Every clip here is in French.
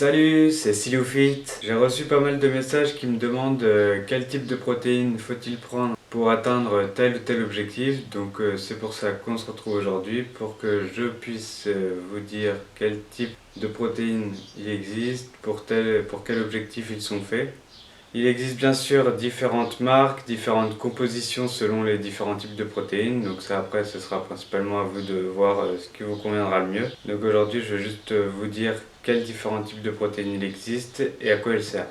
Salut, c'est Siloufit. J'ai reçu pas mal de messages qui me demandent quel type de protéines faut-il prendre pour atteindre tel ou tel objectif. Donc c'est pour ça qu'on se retrouve aujourd'hui pour que je puisse vous dire quel type de protéines il existe, pour quel objectif ils sont faits. Il existe bien sûr différentes marques, différentes compositions selon les différents types de protéines. Donc ça après ce sera principalement à vous de voir ce qui vous conviendra le mieux. Donc aujourd'hui je vais juste vous dire quels différents types de protéines il existe et à quoi elles servent.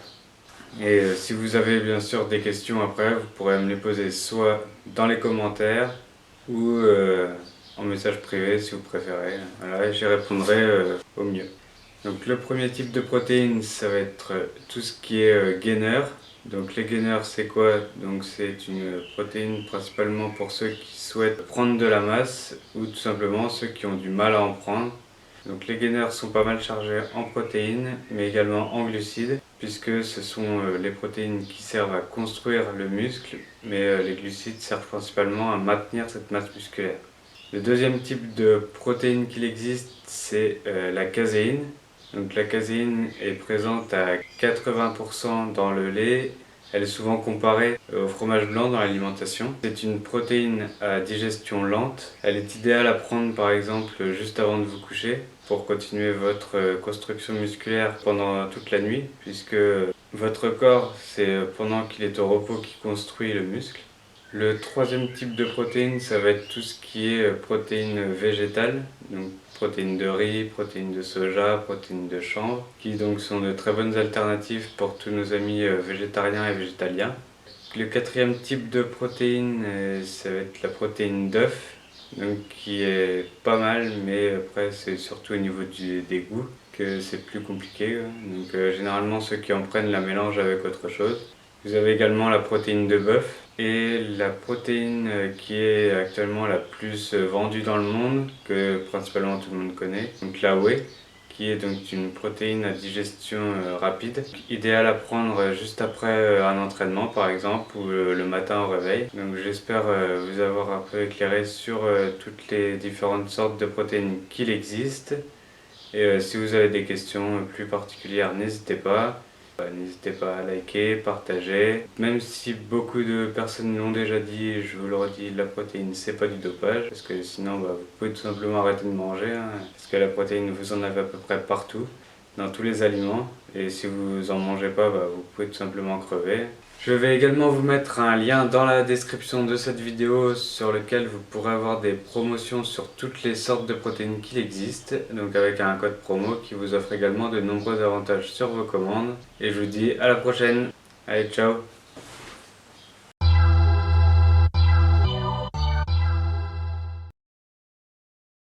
Et si vous avez bien sûr des questions après, vous pourrez me les poser soit dans les commentaires ou en message privé si vous préférez. Voilà, et j'y répondrai au mieux. Donc le premier type de protéines, ça va être tout ce qui est gainer. Donc les gainers, c'est quoi? Donc c'est une protéine principalement pour ceux qui souhaitent prendre de la masse ou tout simplement ceux qui ont du mal à en prendre. Donc les gainers sont pas mal chargés en protéines mais également en glucides puisque ce sont les protéines qui servent à construire le muscle mais les glucides servent principalement à maintenir cette masse musculaire. Le deuxième type de protéine qu'il existe, c'est la caséine. Donc la caséine est présente à 80% dans le lait. Elle est souvent comparée au fromage blanc dans l'alimentation. C'est une protéine à digestion lente. Elle est idéale à prendre par exemple juste avant de vous coucher pour continuer votre construction musculaire pendant toute la nuit puisque votre corps, c'est pendant qu'il est au repos qu'il construit le muscle. Le troisième type de protéines, ça va être tout ce qui est protéines végétales, donc protéines de riz, protéines de soja, protéines de chanvre, qui donc sont de très bonnes alternatives pour tous nos amis végétariens et végétaliens. Le quatrième type de protéine, ça va être la protéine d'œuf, donc qui est pas mal, mais après c'est surtout au niveau des goûts que c'est plus compliqué. Donc généralement ceux qui en prennent la mélangent avec autre chose. Vous avez également la protéine de bœuf et la protéine qui est actuellement la plus vendue dans le monde, que principalement tout le monde connaît, donc la whey, qui est donc une protéine à digestion rapide, idéale à prendre juste après un entraînement par exemple ou le matin au réveil. Donc j'espère vous avoir un peu éclairé sur toutes les différentes sortes de protéines qu'il existe. Et si vous avez des questions plus particulières, n'hésitez pas. N'hésitez pas à liker, partager. Même si beaucoup de personnes l'ont déjà dit, je vous le redis, la protéine c'est pas du dopage. Parce que sinon vous pouvez tout simplement arrêter de manger. Parce que la protéine vous en avez à peu près partout, dans tous les aliments. Et si vous en mangez pas, vous pouvez tout simplement crever. Je vais également vous mettre un lien dans la description de cette vidéo sur lequel vous pourrez avoir des promotions sur toutes les sortes de protéines qu'il existe, donc avec un code promo qui vous offre également de nombreux avantages sur vos commandes. Et je vous dis à la prochaine, allez ciao!